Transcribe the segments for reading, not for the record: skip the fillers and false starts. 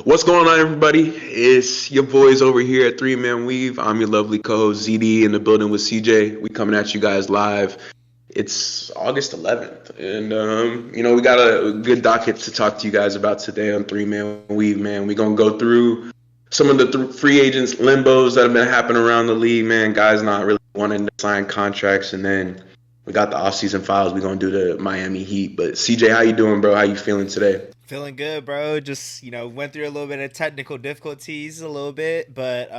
What's going on, everybody? It's your boys over here at Three Man Weave. I'm your lovely co-host ZD in the building with CJ. We coming at you guys live. It's August 11th, and we got a good docket to talk to you guys about today on Three Man Weave. Man, we gonna go through some of the free agents limbos that have been happening around the league. Man, guys not really wanting to sign contracts, and then we got the offseason files. We gonna do the Miami Heat. But CJ, how you doing, bro? How you feeling today? Feeling good, bro. Just, went through a little bit of technical difficulties a little bit, but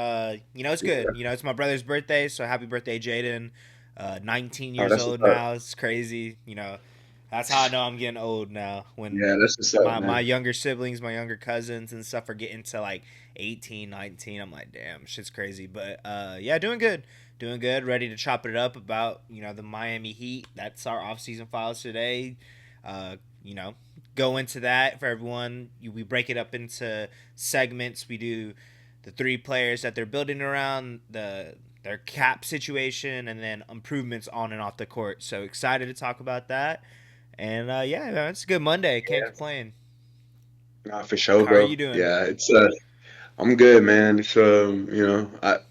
it's good. It's my brother's birthday, so happy birthday, Jaden. 19 Oh, years that's what's old up. now. It's crazy. That's how I know I'm getting old now. When Yeah, that's what's up, my man. younger siblings, my younger cousins and stuff are getting to like 18, 19. I'm like, damn, shit's crazy. But yeah, doing good. Doing good. Ready to chop it up about, the Miami Heat. That's our off-season files today. Uh, you know, go into that for everyone. We break it up into segments. We do the three players that they're building around, their cap situation, and then improvements on and off the court. So excited to talk about that. And yeah, man, it's a good Monday. Can't Yeah, complain. nah, for sure, How are bro. you doing? Yeah, I'm good, man. It's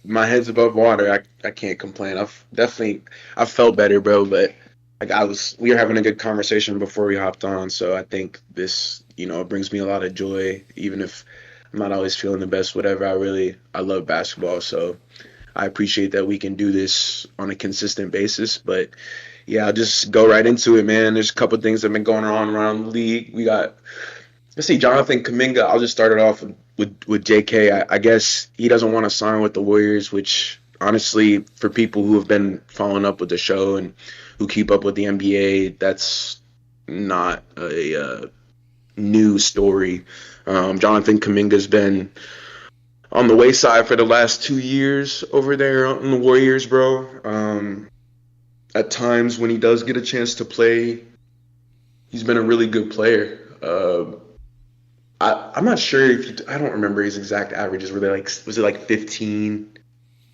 my head's above water. I can't complain. I've felt better, bro. But like we were having a good conversation before we hopped on, so I think this, brings me a lot of joy, even if I'm not always feeling the best. Whatever. I love basketball, so I appreciate that we can do this on a consistent basis. But yeah, I'll just go right into it, man. There's a couple things that have been going on around the league. Let's see, Jonathan Kaminga. I'll just start it off with JK. I guess he doesn't want to sign with the Warriors, which honestly, for people who have been following up with the show and who keep up with the NBA, that's not a new story. Jonathan Kaminga's been on the wayside for the last 2 years over there on the Warriors, bro. At times when he does get a chance to play, he's been a really good player. I'm not sure if I don't remember his exact averages. Were they like, was it like 15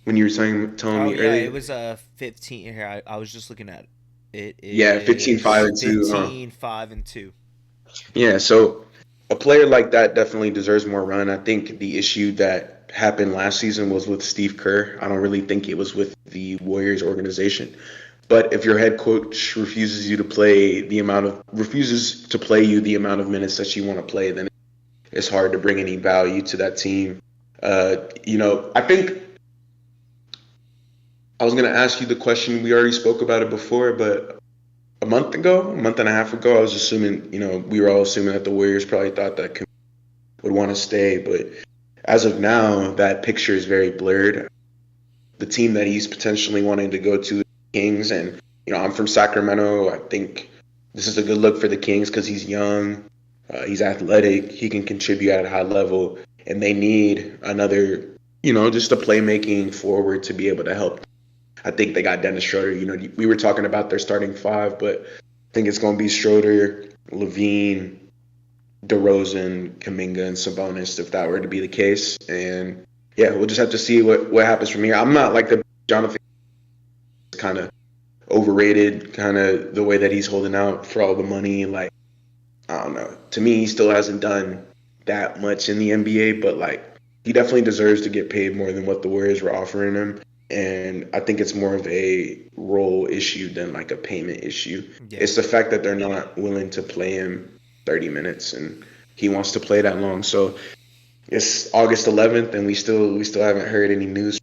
when you were telling Oh me yeah, it earlier? was 15 here. I was just looking at it. It Yeah, 15, 5, is and 2, huh? 15, 5, and 2. Yeah, so a player like that definitely deserves more run. I think the issue that happened last season was with Steve Kerr. I don't really think it was with the Warriors organization. But if your head coach refuses to play you the amount of minutes that you want to play, then it's hard to bring any value to that team. I think I was going to ask you the question. We already spoke about it before, but a month and a half ago, I was assuming, we were all assuming that the Warriors probably thought that Kim would want to stay. But as of now, that picture is very blurred. The team that he's potentially wanting to go to is the Kings. And, I'm from Sacramento. I think this is a good look for the Kings because he's young, he's athletic, he can contribute at a high level, and they need another, just a playmaking forward to be able to help. I think they got Dennis Schroeder. We were talking about their starting five, but I think it's going to be Schroeder, Levine, DeRozan, Kaminga, and Sabonis if that were to be the case. And yeah, we'll just have to see what happens from here. I'm not like the Jonathan kind of overrated, kind of the way that he's holding out for all the money. Like, I don't know. To me, he still hasn't done that much in the NBA, but like he definitely deserves to get paid more than what the Warriors were offering him. And I think it's more of a role issue than like a payment issue. Yeah. It's the fact that they're not willing to play him 30 minutes and he wants to play that long. So it's August 11th and we still haven't heard any news.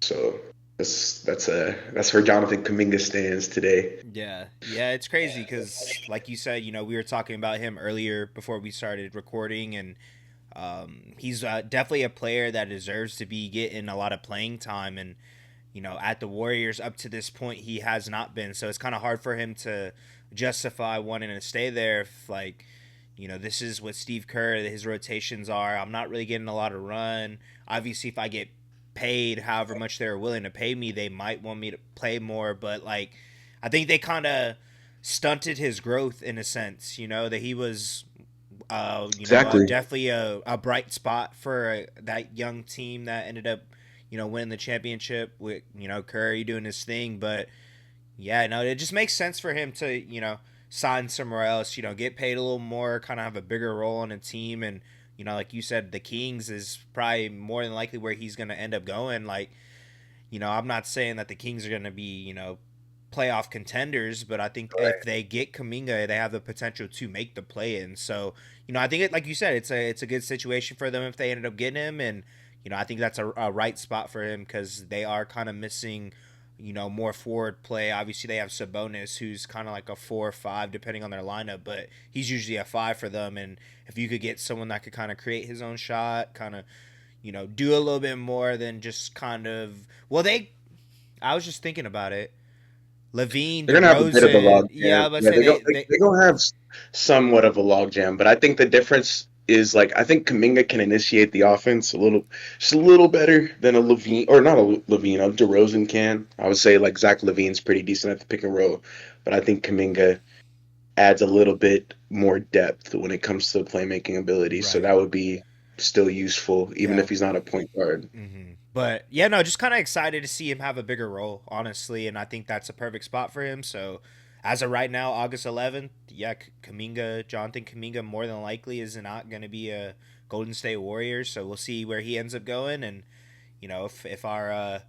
So that's where Jonathan Kaminga stands today. Yeah, yeah, it's crazy because, like you said, we were talking about him earlier before we started recording, and he's definitely a player that deserves to be getting a lot of playing time. And at the Warriors up to this point, he has not been. So it's kind of hard for him to justify wanting to stay there. If, like, this is what Steve Kerr, his rotations are. I'm not really getting a lot of run. Obviously, if I get paid however much they're willing to pay me, they might want me to play more. But like, I think they kind of stunted his growth in a sense. That he was, Exactly. definitely a bright spot for that young team that ended up, winning the championship with Curry doing his thing. But yeah, no, it just makes sense for him to sign somewhere else. Get paid a little more, kind of have a bigger role on a team, and like you said, the Kings is probably more than likely where he's going to end up going. Like, I'm not saying that the Kings are going to be, playoff contenders, but I think if Right. they get Kaminga, they have the potential to make the play in. So, I think like you said, it's a good situation for them if they ended up getting him, and I think that's a right spot for him because they are kind of missing, more forward play. Obviously, they have Sabonis, who's kind of like a 4 or 5 depending on their lineup, but he's usually a 5 for them. And if you could get someone that could kind of create his own shot, kind of do a little bit more than just kind of I was just thinking about it. Levine, They're gonna have a bit of a DeRozan, log yeah, jam. let's Yeah, say they're going they they're gonna have somewhat of a log jam, but I think the difference is like I think Kaminga can initiate the offense just a little better than a Levine or not a Levine, a DeRozan can. I would say like Zach Levine's pretty decent at the pick and roll, but I think Kaminga adds a little bit more depth when it comes to playmaking ability. So right, that would be still useful, even yeah. if he's not a point guard. But yeah, no, just kind of excited to see him have a bigger role, honestly, and I think that's a perfect spot for him. So, as of right now, August 11th, yeah, Jonathan Kaminga, more than likely is not going to be a Golden State Warriors. So we'll see where he ends up going, and if our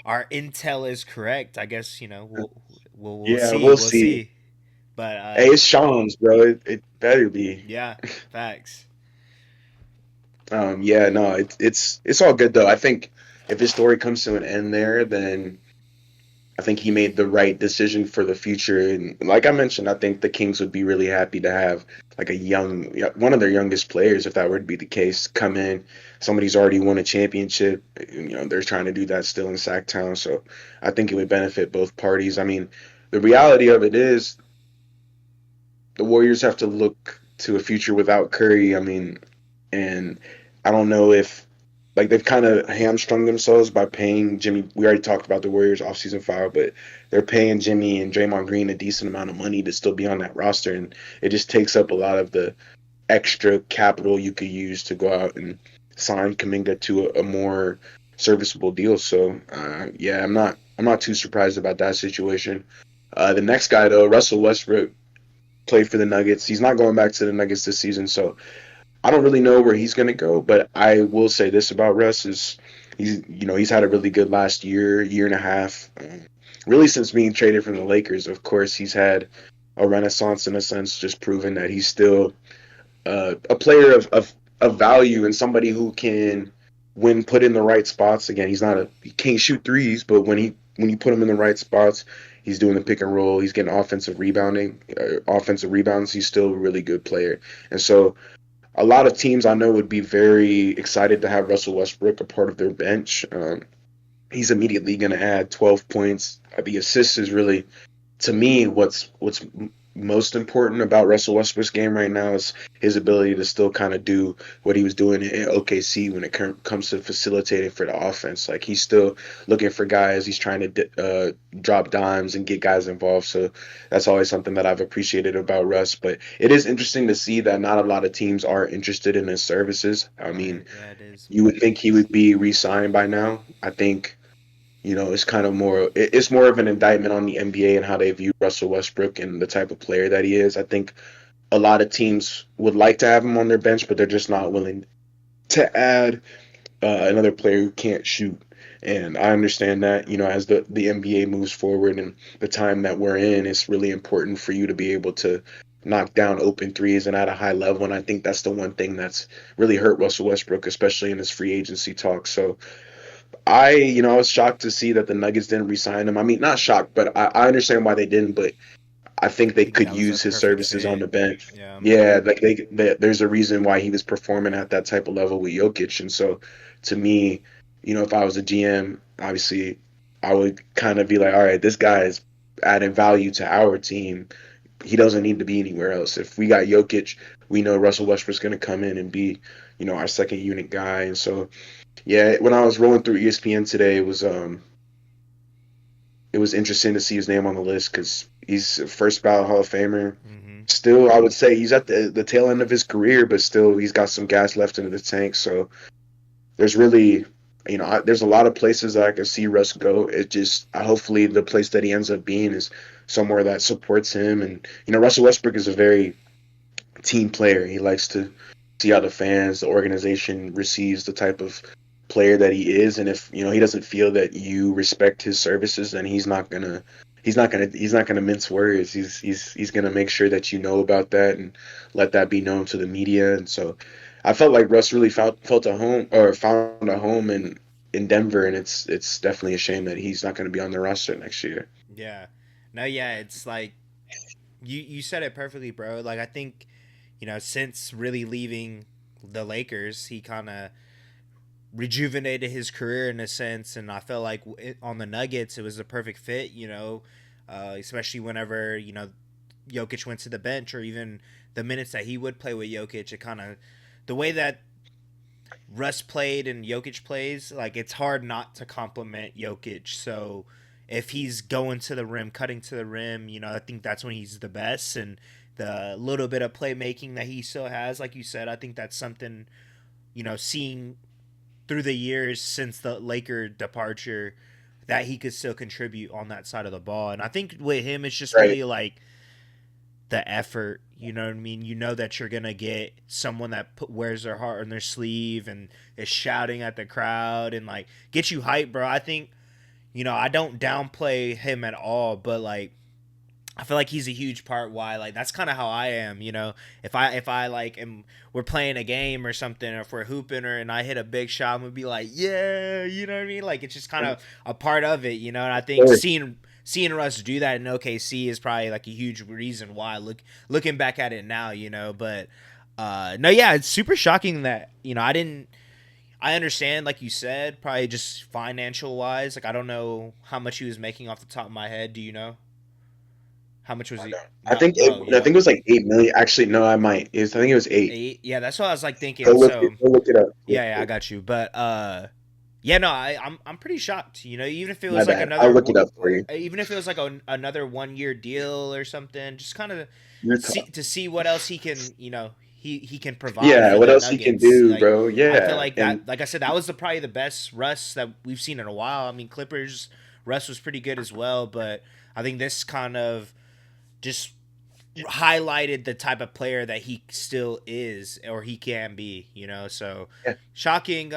intel is correct, I guess we'll Yeah, see, we'll we'll see. see. But Hey, it's Sean's, bro. It better be. yeah, facts. Yeah, no, it's all good though. I think if his story comes to an end there, then I think he made the right decision for the future. And like I mentioned, I think the Kings would be really happy to have like yeah, one of their youngest players, if that were to be the case, come in. Somebody's already won a championship. They're trying to do that still in Sacktown, so I think it would benefit both parties. I mean, the reality of it is the Warriors have to look to a future without Curry. I mean, and I don't know if like they've kind of hamstrung themselves by paying Jimmy. We already talked about the Warriors offseason file, but they're paying Jimmy and Draymond Green a decent amount of money to still be on that roster, and it just takes up a lot of the extra capital you could use to go out and sign Kaminga to a more serviceable deal. So yeah, I'm not too surprised about that situation. The next guy though, Russell Westbrook, played for the Nuggets. He's not going back to the Nuggets this season, so I don't really know where he's going to go, but I will say this about Russ is he's had a really good last year and a half. Really since being traded from the Lakers, of course, he's had a renaissance in a sense, just proving that he's still a player of value and somebody who can, when put in the right spots. Again, he can't shoot threes, but when you put him in the right spots, he's doing the pick and roll. He's getting offensive rebounds. He's still a really good player, and so a lot of teams I know would be very excited to have Russell Westbrook a part of their bench. He's immediately going to add 12 points. The assist is really, to me, what's most important about Russell Westbrook's game right now is his ability to still kind of do what he was doing in OKC when it comes to facilitating for the offense. Like he's still looking for guys. He's trying to drop dimes and get guys involved. So that's always something that I've appreciated about Russ. But it is interesting to see that not a lot of teams are interested in his services. I mean, Right, yeah, it is. you would think he would be re-signed by now. I think it's kind of it's more of an indictment on the NBA and how they view Russell Westbrook and the type of player that he is. I think a lot of teams would like to have him on their bench, but they're just not willing to add another player who can't shoot. And I understand that, as the NBA moves forward and the time that we're in, it's really important for you to be able to knock down open threes and at a high level. And I think that's the one thing that's really hurt Russell Westbrook, especially in his free agency talk. So I was shocked to see that the Nuggets didn't re-sign him. I mean, not shocked, but I understand why they didn't. But I think I they think could that was a use his perfect services on fit. the bench. Yeah. Yeah, like there's a reason why he was performing at that type of level with Jokic. And so, to me, if I was a GM, obviously, I would kind of be like, all right, this guy is adding value to our team. He doesn't need to be anywhere else. If we got Jokic, we know Russell Westbrook's going to come in and be, our second unit guy. And so, yeah, when I was rolling through ESPN today, it was interesting to see his name on the list because he's a first ballot Hall of Famer. Mm-hmm. Still, I would say he's at the tail end of his career, but still he's got some gas left in the tank. So there's really, there's a lot of places that I can see Russ go. It just hopefully the place that he ends up being is somewhere that supports him. And Russell Westbrook is a very team player. He likes to see how the fans, the organization receives the type of player that he is, and if he doesn't feel that you respect his services, then he's not gonna mince words. He's gonna make sure that you know about that and let that be known to the media. And so I felt like Russ really felt a home or found a home in Denver, and it's definitely a shame that he's not going to be on the roster next year. Yeah. No, yeah, it's like you said it perfectly, bro. Like I think, since really leaving the Lakers, he kind of rejuvenated his career in a sense, and I felt like on the Nuggets it was a perfect fit. Especially whenever Jokic went to the bench, or even the minutes that he would play with Jokic, it kind of the way that Russ played and Jokic plays, like it's hard not to compliment Jokic. So if he's going to the rim, cutting to the rim, I think that's when he's the best. And the little bit of playmaking that he still has, like you said, I think that's something, seeing through the years since the Laker departure, that he could still contribute on that side of the ball. And I think with him, it's just Right. really like the effort. You know what I mean? You know that you're gonna get someone that wears their heart on their sleeve and is shouting at the crowd and like get you hyped, bro. I think I don't downplay him at all, but like I feel like he's a huge part why like that's kind of how I am. If I like we're playing a game or something, or if we're hooping or and I hit a big shot, I'm gonna be like, yeah, you know what I mean? Like it's just kind of a part of it, and I think seeing Russ do that in OKC is probably like a huge reason why. Looking back at it now, but no, yeah, it's super shocking that I didn't. I understand, like you said, probably just financial wise. Like I don't know how much he was making off the top of my head. Do you know? How much was I he? know. I Not. think Oh I yeah, think it was like 8 million. Actually, no, I think it was 8. 8. Yeah, that's what I was like Go thinking. look it. So Go look it up. yeah, I got you. But yeah, no, I'm pretty shocked. Even if it My was like bad. I'll another, look it up for you. even if it was like another 1 year deal or something, just kind of Utah. see what else he can, he can provide Yeah. for What the else he can Nuggets. do, Like bro? I feel Yeah. like that, And like I said, that was probably the best Russ that we've seen in a while. I mean, Clippers Russ was pretty good as well, but I think this kind of just highlighted the type of player that he still is or he can be, so yeah, shocking.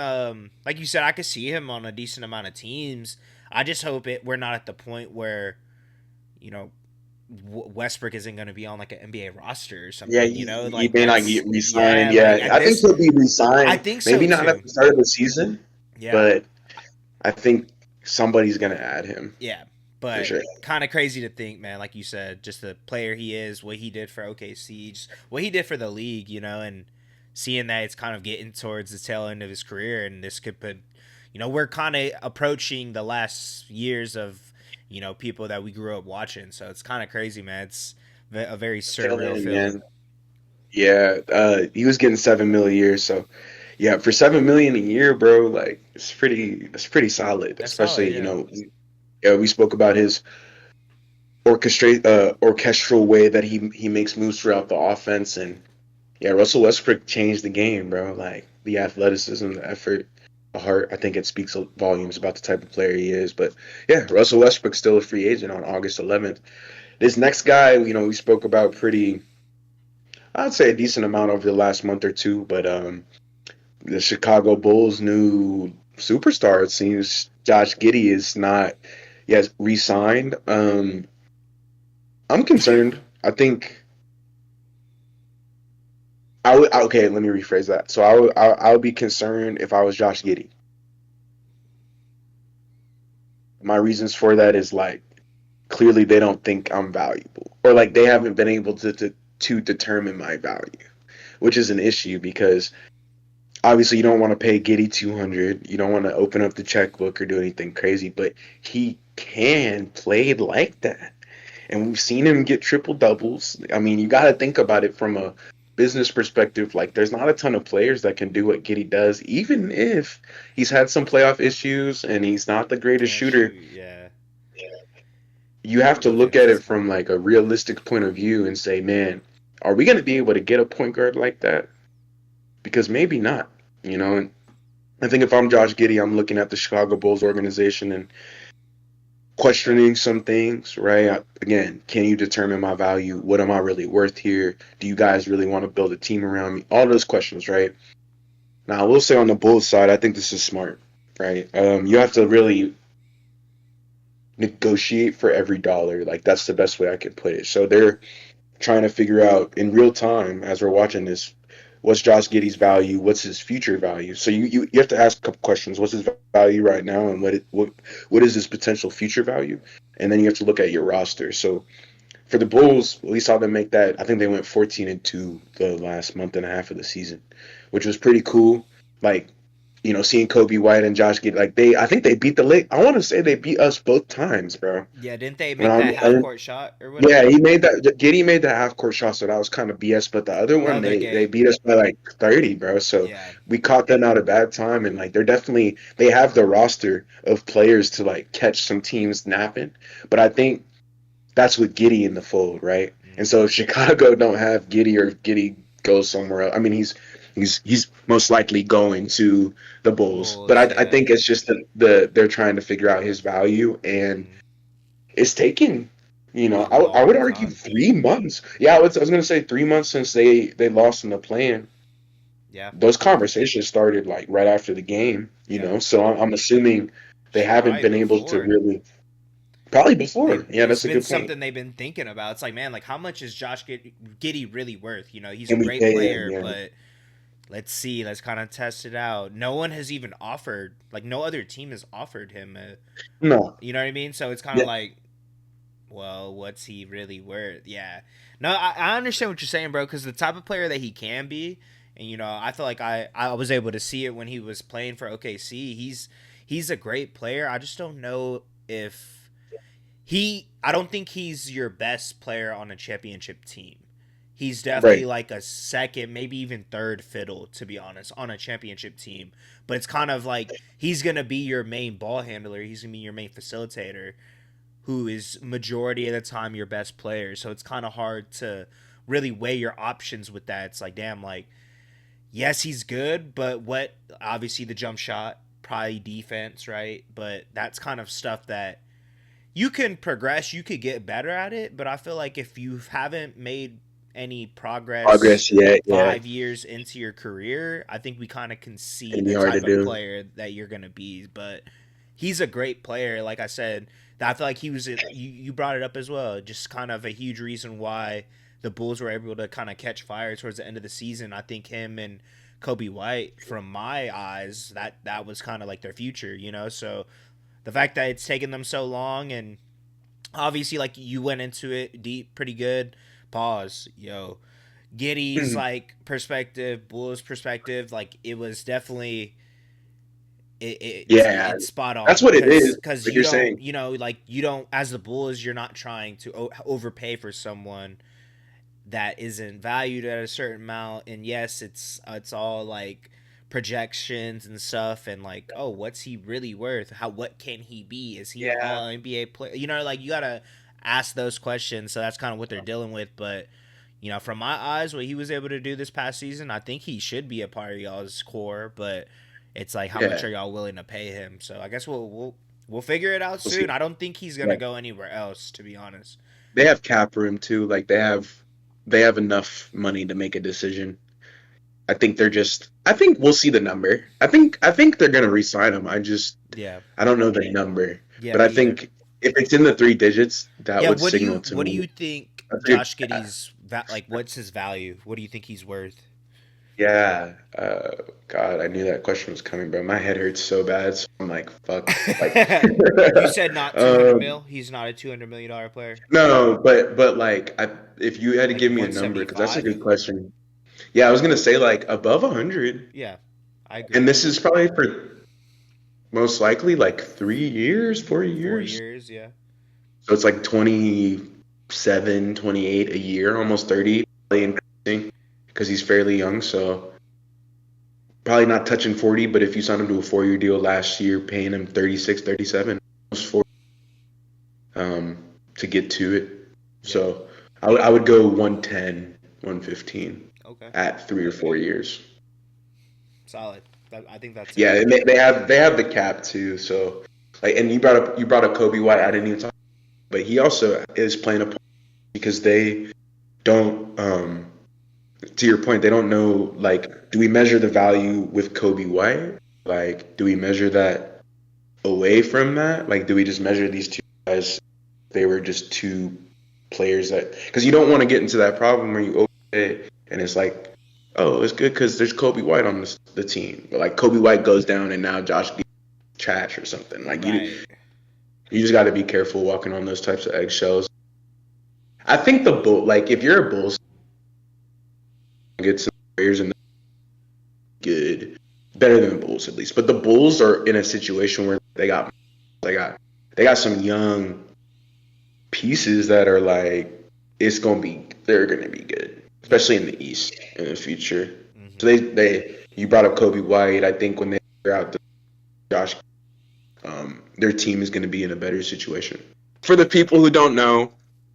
Like you said, I could see him on a decent amount of teams. I just hope we're not at the point where you know Westbrook isn't going to be on like an NBA roster or yeah. something, He like may not get that's re-signed. yeah, like Yeah, at I think this he'll be I re-signed. think so Maybe not at too. the start of the season, Yeah. but I think somebody's gonna add him Yeah, for but sure. kind of crazy to think, man. Like you said, just the player he is, what he did for OKC, just what he did for the league, and seeing that it's kind of getting towards the tail end of his career, and this could put, we're kind of approaching the last years of, people that we grew up watching. So it's kind of crazy, man. It's a very Tail surreal end, feeling. man. Yeah, he was getting 7 million a year, so yeah, for 7 million a year, bro, like it's pretty solid. That's solid, Especially, yeah. yeah, we spoke about his orchestral way that he makes moves throughout the offense, and yeah, Russell Westbrook changed the game, bro. Like the athleticism, the effort, the heart. I think it speaks volumes about the type of player he is. But yeah, Russell Westbrook's still a free agent on August 11th. This next guy, we spoke about pretty, I'd say a decent amount over the last month or two, but the Chicago Bulls' new superstar, it seems, Josh Giddey is not yet re-signed. I'm concerned. I think I would. Okay, let me rephrase that. So I would be concerned if I was Josh Giddey. My reasons for that is like clearly they don't think I'm valuable, or like they haven't been able to determine my value, which is an issue because obviously you don't want to pay Giddy 200. You don't want to open up the checkbook or do anything crazy, but he can play like that. And we've seen him get triple doubles. I mean, you got to think about it from a business perspective. Like, there's not a ton of players that can do what Giddy does, even if he's had some playoff issues and he's not the greatest Can't shooter. shoot, yeah. You have to No look at it consistent. from like a realistic point of view and say, man, are we going to be able to get a point guard like that? Because maybe not. You know, I think if I'm Josh Giddey, I'm looking at the Chicago Bulls organization and questioning some things, right? Again, can you determine my value? What am I really worth here? Do you guys really want to build a team around me? All those questions, right? Now, I will say on the Bulls side, I think this is smart, right? You have to really negotiate for every dollar. Like that's the best way I can put it. So they're trying to figure out in real time as we're watching this, what's Josh Giddey's value? What's his future value? So you have to ask a couple questions. What's his value right now, and what is his potential future value? And then you have to look at your roster. So for the Bulls, we saw them make that. I think they went 14-2 the last month and a half of the season, which was pretty cool. Like, seeing Kobe White and Josh Giddey, like I think they beat the Lake. I want to say they beat us both times, bro. Yeah, didn't they make that half court shot or Yeah, whatever? he made that. Giddey made the half court shot, so that was kind of BS. But the other The one, other they game, beat us by like 30, bro. So yeah. we caught them out a bad time, and like they have the roster of players to like catch some teams napping. But I think that's with Giddey in the fold, right? And so if Chicago don't have Giddey or if Giddey goes somewhere else, I mean he's most likely going to the Bulls. But Bulls, I yeah. think it's just they're trying to figure out his value, and it's taking, A I would long argue time. 3 months. Yeah, I was gonna say 3 months since they lost in the play-in. Yeah. Those conversations started like right after the game, Yeah. So I'm assuming they haven't Probably been able to before. really. Probably before. Yeah, It's that's a been good point. something they've been thinking about. It's like, man, like how much is Josh Giddey really worth? He's a And we great pay him, player, yeah. but let's see. Let's kind of test it out. No one has even offered, like, no other team has offered him. No. You know what I mean? So it's kind of Yeah. like, well, what's he really worth? Yeah. No, I understand what you're saying, bro, because the type of player that he can be, and I feel like I was able to see it when he was playing for OKC. He's a great player. I just don't know if I don't think he's your best player on a championship team. He's definitely Right. like a second, maybe even third fiddle, to be honest, on a championship team. But it's kind of like he's gonna be your main ball handler. He's gonna be your main facilitator, who is majority of the time your best player. So it's kind of hard to really weigh your options with that. It's like, damn, like, yes, he's good, but what? Obviously, the jump shot, probably defense, right? But that's kind of stuff that you can progress, you could get better at it. But I feel like if you haven't made any progress Progress, yeah, yeah. 5 years into your career, I think we kind of can see It'd be the hard to type of do. player that you're gonna be. But he's a great player, like I said. I feel like he was. You brought it up as well. Just kind of a huge reason why the Bulls were able to kind of catch fire towards the end of the season. I think him and Kobe White, from my eyes, that was kind of like their future. So the fact that it's taken them so long, and obviously, like, you went into it deep, pretty good. Pause, yo. Giddy's Mhm. like perspective, Bulls perspective, like it was definitely Yeah, it's spot that's on, what it is. because Like you you're don't, saying. like, you don't, as the Bulls, you're not trying to overpay for someone that isn't valued at a certain amount. And yes, it's all like projections and stuff, and like, oh, what's he really worth? What can he be? Is he an Yeah. all NBA player? Like, you gotta ask those questions. So that's kind of what they're dealing with. But from my eyes, what he was able to do this past season, I think he should be a part of y'all's core. But it's like, how much Yeah. are y'all willing to pay him? So I guess we'll figure it out We'll soon. see. I don't think he's gonna Yeah. go anywhere else, to be honest. They have cap room too. Like they have enough money to make a decision. I think we'll see the number. I think they're gonna re-sign him. Yeah, I don't know the number, yeah, but I me either. think if it's in the three digits, that Yeah, would what do signal you to what do me. you think That's good. Josh Giddey's like? What's his value? What do you think he's worth? Yeah. God, I knew that question was coming, bro. My head hurts so bad, so I'm like, fuck. Like, You said not 200 um, mil. He's not a $200 million player. no, but like, if you had to Like give me a number, because that's a 175. good question. Yeah, I was gonna say like above 100, Yeah, I and agree. this is probably for most likely like 3 years, 4 years. 4 years. Yeah. So it's like 27, 28 a year, almost 30, probably increasing because he's fairly young. So probably not touching 40, but if you signed him to a 4-year deal last year, paying him 36, 37, almost 40, to get to it. Yeah. So I would go 110, 115 Okay. at 3 or 4 years. Solid. I think that's Yeah, a and they have the cap too. So Like, and you brought up Kobe White. I didn't even talk, but he also is playing a part because they don't. To your point, they don't know. Like, do we measure the value with Kobe White? Like, do we measure that away from that? Like, do we just measure these two guys? They were just two players that, because you don't want to get into that problem where you overpay and it's like, oh, it's good because there's Kobe White on the team, but like Kobe White goes down and now Josh Giddey is trash or something. Like you just got to be careful walking on those types of eggshells. I think the bull, like if you're a Bulls, get some players and good, better than the Bulls at least. But the Bulls are in a situation where they got some young pieces that are like they're gonna be good, especially in the East in the future. Mm-hmm. So you brought up Kobe White. I think when they figure out Josh, their team is gonna be in a better situation. For the people who don't know,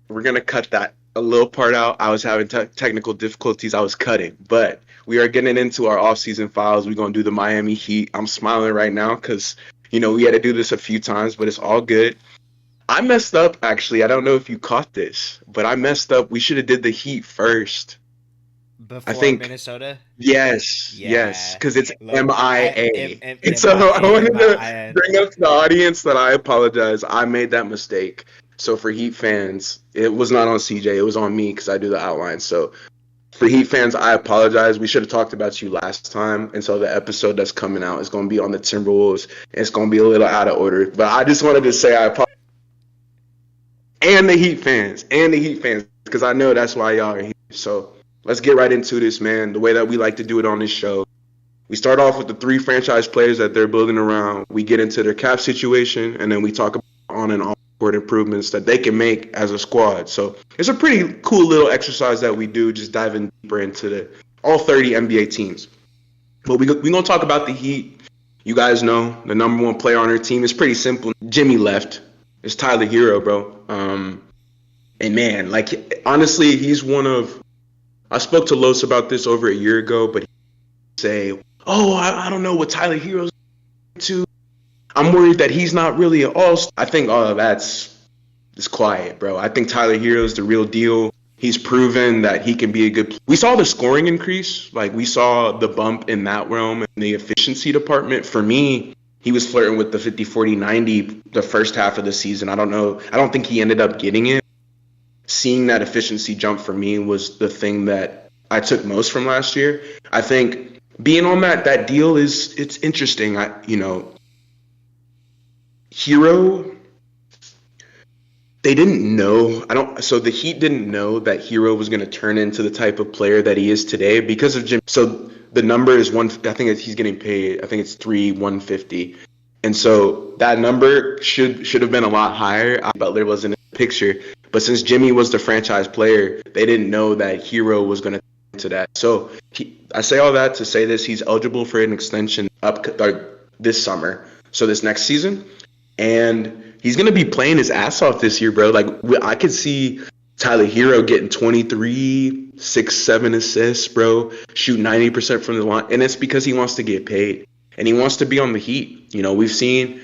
we're gonna cut that a little part out. I was having technical difficulties. I was cutting, but we are getting into our off-season files. We're gonna do the Miami Heat. I'm smiling right now because we had to do this a few times, but it's all good. I messed up, actually. I don't know if you caught this, but I messed up. We should have did the Heat first. Before I think Minnesota? yes, because it's MIA. And so I wanted to bring up to the audience that I apologize. I made that mistake. So for Heat fans, it was not on CJ. It was on me because I do the outline. So for Heat fans, I apologize. We should have talked about you last time. And so the episode that's coming out is going to be on the Timberwolves. And it's going to be a little out of order. But I just wanted to say I apologize. And the Heat fans, because I know that's why y'all are here. So let's get right into this, man. The way that we like to do it on this show. We start off with the 3 franchise players that they're building around. We get into their cap situation, and then we talk about on and off-court improvements that they can make as a squad. So it's a pretty cool little exercise that we do, just diving deeper into all 30 NBA teams. But we're going to talk about the Heat. You guys know the number 1 player on their team. It's pretty simple. Jimmy left. It's Tyler Hero, bro. And man, like honestly, he's one of. I spoke to Los about this over a year ago, but he say, "Oh, I don't know what Tyler Hero's to. I'm worried that he's not really an all-star." I think all of that's quiet, bro. I think Tyler Hero's the real deal. He's proven that he can be a good. We saw the scoring increase, like we saw the bump in that realm in the efficiency department. For me, he was flirting with the 50, 40, 90 the first half of the season. I don't know. I don't think he ended up getting it. Seeing that efficiency jump for me was the thing that I took most from last year. I think being on that deal it's interesting. Hero, they didn't know. So the Heat didn't know that Hero was going to turn into the type of player that he is today because of Jim. So the number is one. I think he's getting paid. I think it's $150, and so that number should have been a lot higher. Butler wasn't in the picture, but since Jimmy was the franchise player, they didn't know that Hero was going to turn into that. So I say all that to say this: he's eligible for an extension this summer, so this next season, and he's going to be playing his ass off this year, bro. Like I could see Tyler Hero getting 23, 6, 7 assists, bro. Shoot 90% from the line. And it's because he wants to get paid. And he wants to be on the Heat. We've seen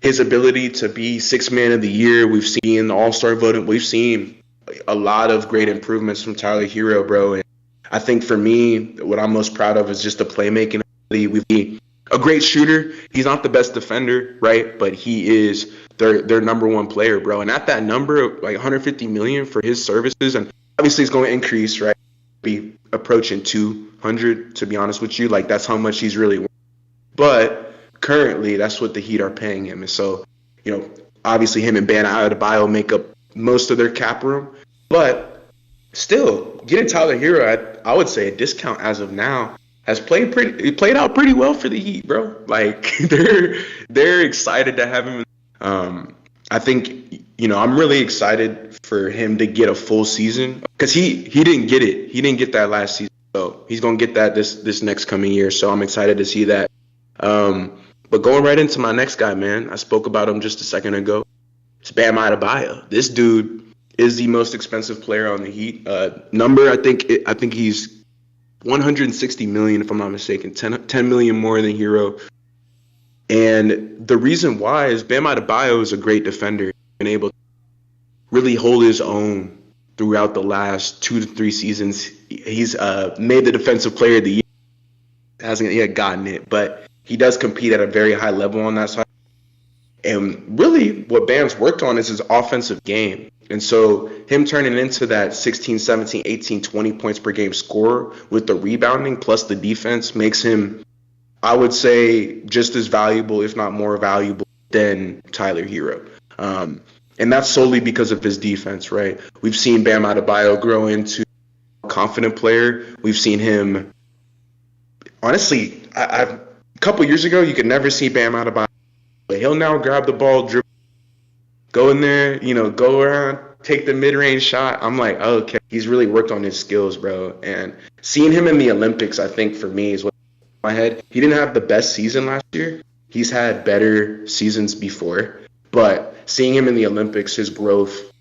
his ability to be 6th man of the year. We've seen the All-Star voting. We've seen a lot of great improvements from Tyler Hero, bro. And I think for me, what I'm most proud of is just the playmaking ability. We've seen a great shooter. He's not the best defender, right? But he is their number 1 player, bro. And at that number, like $150 million for his services, and obviously it's going to increase, right? Be approaching 200, to be honest with you. Like that's how much he's really worth. But currently, that's what the Heat are paying him. And so, obviously him and Bam Adebayo make up most of their cap room. But still, getting Tyler Hero at, I would say, a discount as of now has played out pretty well for the Heat, bro. Like they're excited to have him. I think I'm really excited for him to get a full season because he didn't get it. He didn't get that last season, so he's gonna get that this next coming year. So I'm excited to see that. But going right into my next guy, man, I spoke about him just a second ago. It's Bam Adebayo. This dude is the most expensive player on the Heat. Number, I think he's $160 million, if I'm not mistaken, 10 million more than Hero. And the reason why is Bam Adebayo is a great defender. He's been able to really hold his own throughout the last 2 to 3 seasons. He's made the Defensive Player of the Year. Hasn't yet gotten it, but he does compete at a very high level on that side. And really, what Bam's worked on is his offensive game. And so him turning into that 16, 17, 18, 20 points per game scorer with the rebounding plus the defense makes him, I would say, just as valuable, if not more valuable, than Tyler Hero. And that's solely because of his defense, right? We've seen Bam Adebayo grow into a confident player. We've seen him, honestly, a couple years ago, you could never see Bam Adebayo. But he'll now grab the ball, dribble, go in there, go around, take the mid-range shot. I'm like, oh, okay, he's really worked on his skills, bro. And seeing him in the Olympics, I think, for me, is what in my head. He didn't have the best season last year. He's had better seasons before. But seeing him in the Olympics, his growth,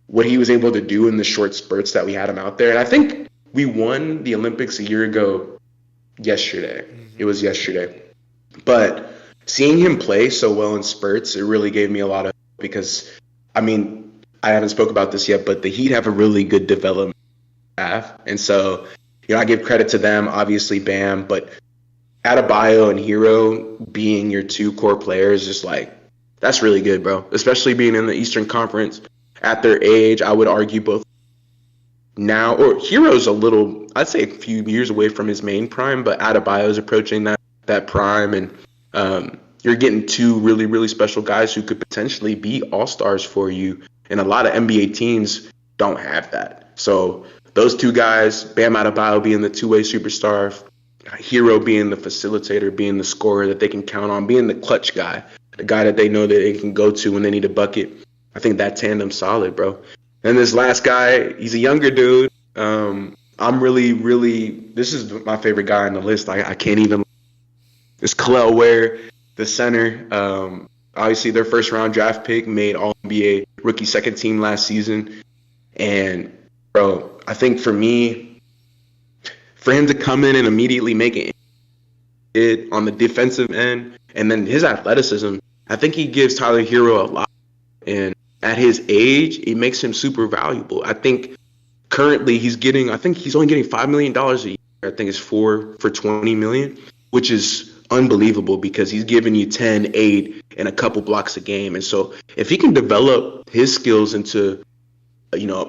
what he was able to do in the short spurts that we had him out there. And I think we won the Olympics a year ago yesterday. It was yesterday. But seeing him play so well in spurts, it really gave me a lot of hope because, I haven't spoke about this yet, but the Heat have a really good development staff. And so, I give credit to them, obviously Bam, but Adebayo and Hero being your two core players, just like, that's really good, bro. Especially being in the Eastern Conference at their age, I would argue both now, or Hero's a little, I'd say a few years away from his main prime, but Adebayo's approaching that prime, and you're getting two really, really special guys who could potentially be all-stars for you, and a lot of NBA teams don't have that. So those two guys, Bam Adebayo being the two-way superstar, Hero being the facilitator, being the scorer that they can count on, being the clutch guy, the guy that they know that they can go to when they need a bucket. I think that tandem's solid, bro. And this last guy, he's a younger dude. I'm really, really, this is my favorite guy on the list. I can't even. It's Kel'el Ware, the center. Obviously, their first-round draft pick, made All-NBA rookie second team last season. And, bro, I think for me, for him to come in and immediately make it on the defensive end, and then his athleticism, I think he gives Tyler Hero a lot. And at his age, it makes him super valuable. I think currently he's only getting $5 million a year. I think it's for $20 million, which is unbelievable because he's giving you 10, 8, and a couple blocks a game. And so if he can develop his skills into,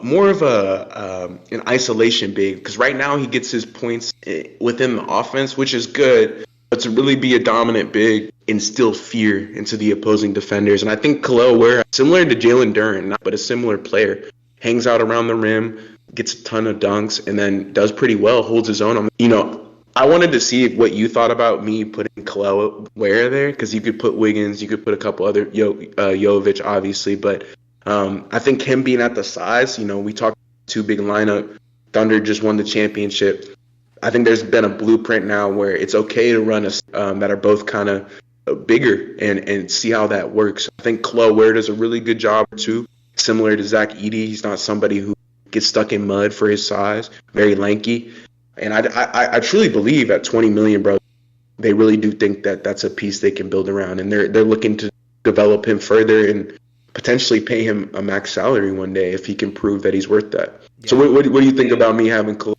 more of an isolation big, because right now he gets his points within the offense, which is good, but to really be a dominant big, instill fear into the opposing defenders. And I think Kel'el Ware, similar to Jalen Duren, but a similar player, hangs out around the rim, gets a ton of dunks, and then does pretty well, holds his own. I wanted to see what you thought about me putting Kel'el Ware there, because you could put Wiggins, you could put a couple other, Jovic, obviously, but I think him being at the size, we talked two big lineup. Thunder just won the championship. I think there's been a blueprint now where it's okay to run that are both kind of bigger and see how that works. I think Kel'el Ware does a really good job too. Similar to Zach Edey, he's not somebody who gets stuck in mud for his size, very lanky. And I truly believe at $20 million, bro, they really do think that that's a piece they can build around, and they're looking to develop him further and potentially pay him a max salary one day if he can prove that he's worth that. Yeah. So what do you think about me having Kel'el?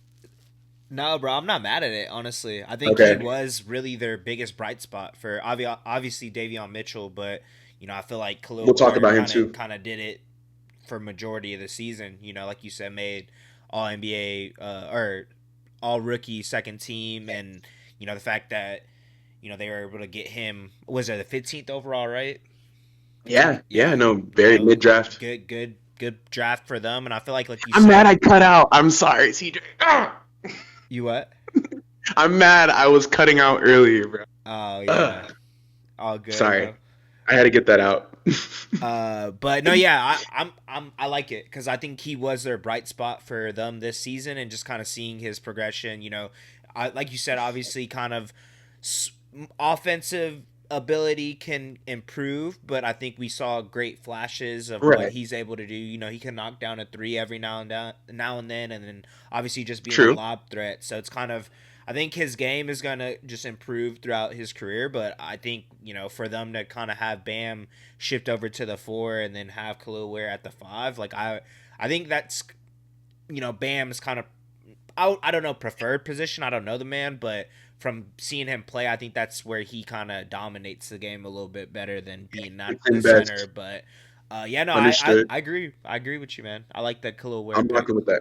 No, bro, I'm not mad at it, honestly. I think he was really their biggest bright spot for obviously Davion Mitchell, but I feel like Kel'el we'll talk about him too. Kind of did it for majority of the season. Like you said, made All NBA or All Rookie second team, and the fact that they were able to get him, was it the 15th overall, right? Yeah, no, very mid draft. Good draft for them, and I feel like you I'm said, mad I cut out. I'm sorry, CJ. You what? I'm mad I was cutting out earlier, bro. Oh yeah. All good. Sorry. Bro. I had to get that out. But no, yeah, I like it because I think he was their bright spot for them this season, and just kind of seeing his progression. Like you said, obviously, kind of offensive ability can improve, but I think we saw great flashes of what he's able to do. He can knock down a three every now and then, and then obviously just being a lob threat. So it's kind of, I think his game is gonna just improve throughout his career, but I think for them to kind of have Bam shift over to the 4 and then have Khalil Ware at the 5, like I think that's Bam's kind of I don't know preferred position. I don't know the man, but from seeing him play, I think that's where he kind of dominates the game a little bit better than being not the center. But yeah, no, Understood. I agree. I agree with you, man. I like the Khalil Ware I'm pick. rocking with that.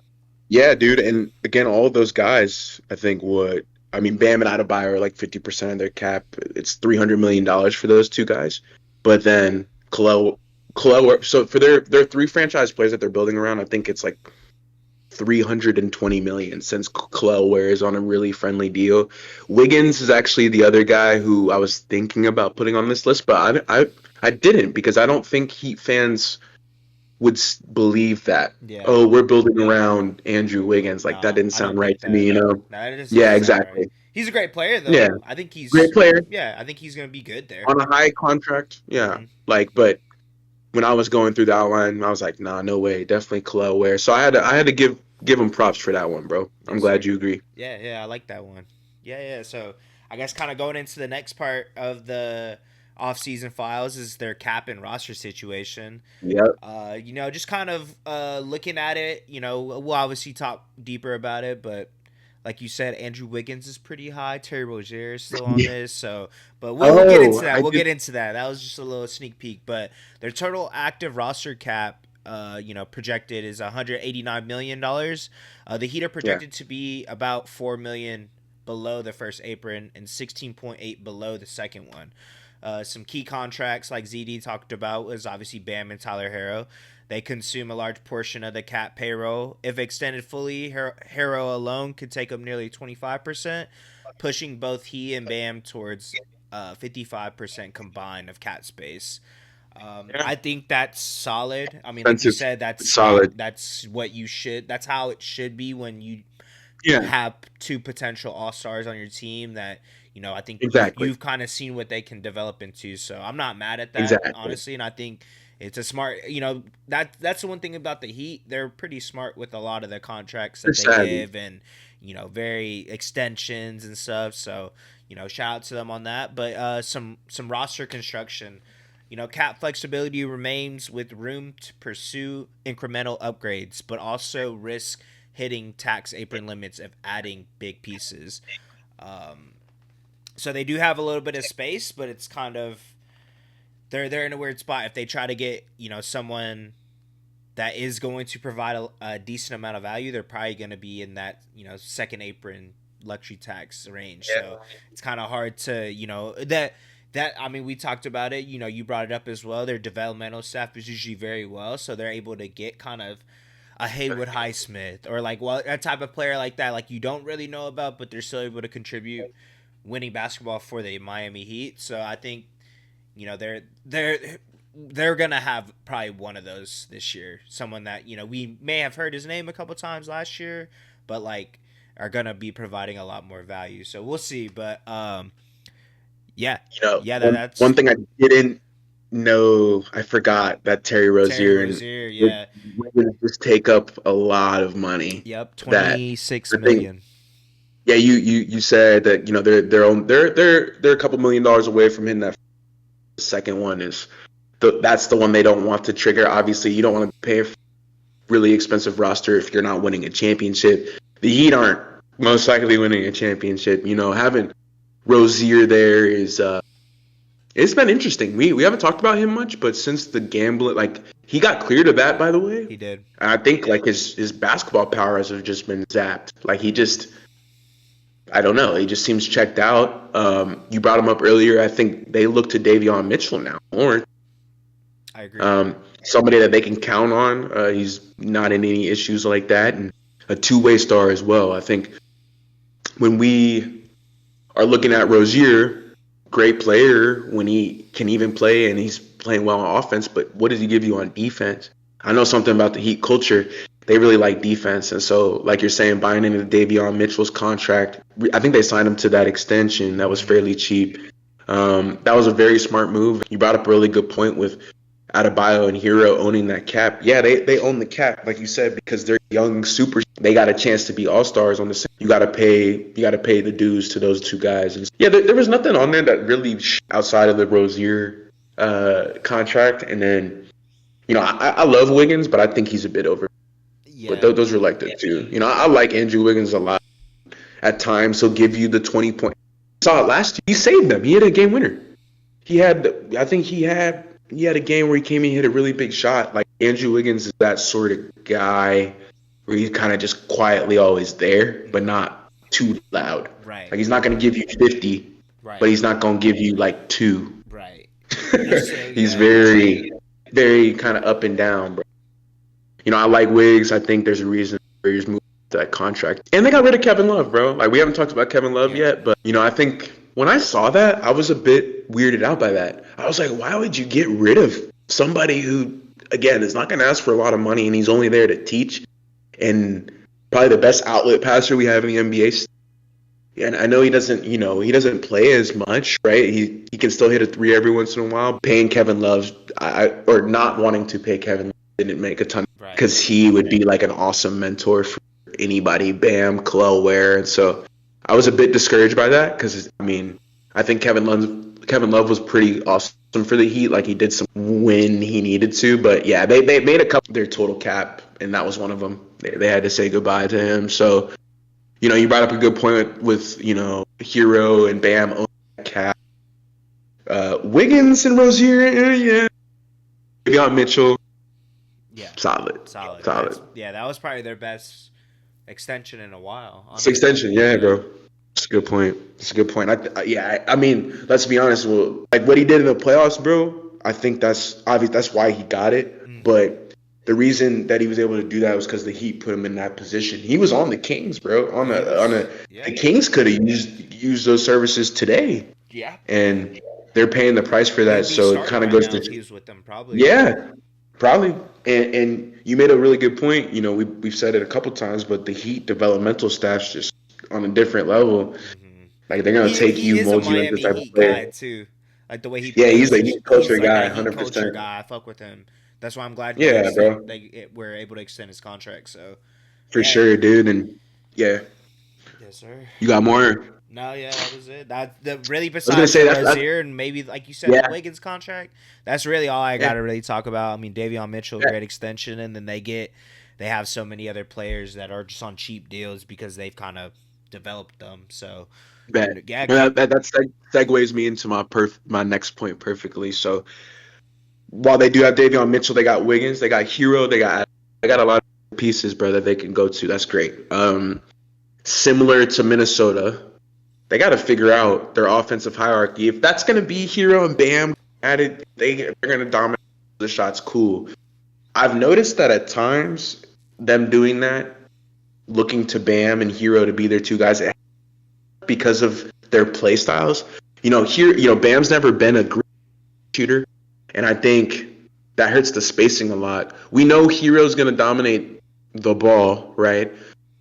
Yeah, dude. And again, all of those guys, I think I mean, Bam and Adebayo are like 50% of their cap. It's $300 million for those two guys. But then so for their three franchise players that they're building around, I think it's like 320 million since Khalil Ware is on a really friendly deal. Wiggins is actually the other guy who I was thinking about putting on this list, but I didn't because I don't think Heat fans would believe that. Yeah. Oh, we're building around Andrew Wiggins. Like that didn't sound right to me, No, that doesn't Yeah, sound exactly. right. He's a great player, though. Yeah, I think he's great player Yeah, I think he's gonna be good there. on a high contract. Yeah, but when I was going through the outline, I was like, nah, no way, definitely Khalil Ware. So I had to give him props for that one, bro. I'm glad you agree. Yeah, I like that one. Yeah. So I guess kind of going into the next part of the offseason files is their cap and roster situation. Yep. Just kind of looking at it, we'll obviously talk deeper about it, but like you said, Andrew Wiggins is pretty high. Terry Rozier is still on this, but we'll get into that. We'll get into that. That was just a little sneak peek. But their total active roster cap, projected is $189 million. The Heat are projected to be about $4 million below the first apron and 16.8 below the second one. Some key contracts like ZD talked about was obviously Bam and Tyler Herro. They consume a large portion of the cap payroll. If extended fully, Herro alone could take up nearly 25%, pushing both he and Bam towards 55% combined of cap space. I think that's solid. I mean, like you said, that's solid. That's what you should. That's how it should be when you have two potential all-stars on your team that I think you've kind of seen what they can develop into. So I'm not mad at that, honestly, and I think it's a smart. That's the one thing about the Heat. They're pretty smart with a lot of the contracts that they give, and very extensions and stuff. So shout out to them on that. But some roster construction. Cap flexibility remains with room to pursue incremental upgrades, but also risk hitting tax apron limits of adding big pieces. So they do have a little bit of space, but it's kind of they're in a weird spot. If they try to get someone that is going to provide a decent amount of value, they're probably going to be in that second apron luxury tax range. Yeah. So it's kind of hard to that I mean, we talked about it. You brought it up as well. Their developmental staff is usually very well, so they're able to get kind of a Haywood Highsmith or a type of player like that, like you don't really know about, but they're still able to contribute winning basketball for the Miami Heat. So I think they're gonna have probably one of those this year. Someone that we may have heard his name a couple times last year, but are gonna be providing a lot more value. So we'll see. But that's one thing I didn't know. I forgot that Terry Rozier would just take up a lot of money. Yep, $26 million. Yeah, you said that they're a couple $1 million away from hitting that. The second one is that's the one they don't want to trigger. Obviously, you don't want to pay a really expensive roster if you're not winning a championship. The Heat aren't most likely winning a championship. Having Rozier there is it's been interesting. We haven't talked about him much, but since the gambling, he got cleared of that, by the way. He did. And I think his basketball powers have just been zapped. I don't know. He just seems checked out. You brought him up earlier. I think they look to Davion Mitchell now. Or I agree. Somebody that they can count on. He's not in any issues like that, and a two-way star as well. I think when we are looking at Rozier, great player when he can even play and he's playing well on offense, but what does he give you on defense? I know something about the Heat culture. They really like defense, and so, like you're saying, buying into Davion Mitchell's contract, I think they signed him to that extension that was fairly cheap. That was a very smart move. You brought up a really good point with Adebayo and Hero owning that cap. Yeah, they own the cap, like you said, because they're young super. They got a chance to be all-stars on the same. You gotta pay the dues to those two guys. And yeah, there was nothing on there that really outside of the Rozier contract. And then, I love Wiggins, but I think he's a bit over. Yeah. But those are like the two. I like Andrew Wiggins a lot. At times, he'll give you the 20 points. Saw it last year. He saved them. He had a game winner. I think he had a game where he came in and hit a really big shot. Like, Andrew Wiggins is that sort of guy where he's kind of just quietly always there, but not too loud. Right. Like, he's not going to give you 50, right, but he's not going to give you like 2. Right. He's very, very kind of up and down, bro. I like Wiggs. I think there's a reason Warriors moved that contract. And they got rid of Kevin Love, bro. Like, we haven't talked about Kevin Love yet, but, I think when I saw that, I was a bit weirded out by that. I was like, why would you get rid of somebody who, again, is not going to ask for a lot of money, and he's only there to teach, and probably the best outlet passer we have in the NBA. And I know he doesn't play as much, right? He can still hit a 3 every once in a while. Paying Kevin Love, or not wanting to pay Kevin Love didn't make a ton, because he would be like an awesome mentor for anybody, Bam, Khalil Ware. And so I was a bit discouraged by that, because, I think Kevin Love was pretty awesome for the Heat. Like, he did some when he needed to. But, yeah, they made a couple of their total cap, and that was one of them. They had to say goodbye to him. So, you brought up a good point with, Hero and Bam owning that cap. Wiggins and Rozier, yeah. Davion Mitchell, yeah, solid. That was probably their best extension in a while. It's extension, yeah, bro. That's a good point. Let's be honest. Well, like, what he did in the playoffs, bro, I think that's obvious. That's why he got it. Mm-hmm. But the reason that he was able to do that was because the Heat put him in that position. He was on the Kings, bro. The Kings could have used those services today. Yeah. And they're paying the price for that, so it kind of goes to. He was with them, probably. Yeah, probably. And you made a really good point. We've said it a couple times, but the Heat developmental staff's just on a different level. Mm-hmm. Like, they're gonna take you, mold you into type of player. Guy too. Like the way he plays. He's a culture guy, 100%. Culture guy. I fuck with him. That's why I'm glad. Bro. They were able to extend his contract. So. For sure, dude, and yeah. Yes, sir. You got more? No, yeah, that was it. Besides Rozier and maybe, like you said, the Wiggins contract, that's really all I got to really talk about. Davion Mitchell, great extension, and then they have so many other players that are just on cheap deals because they've kind of developed them. So, that segues me into my next point perfectly. So, while they do have Davion Mitchell, they got Wiggins, they got Hero, they got a lot of pieces, bro, that they can go to. That's great. Similar to Minnesota, they got to figure out their offensive hierarchy. If that's going to be Hero and Bam added, they're going to dominate the shots. Cool. I've noticed that at times, them doing that, looking to Bam and Hero to be their two guys, because of their play styles. Bam's never been a great shooter, and I think that hurts the spacing a lot. We know Hero's going to dominate the ball, right?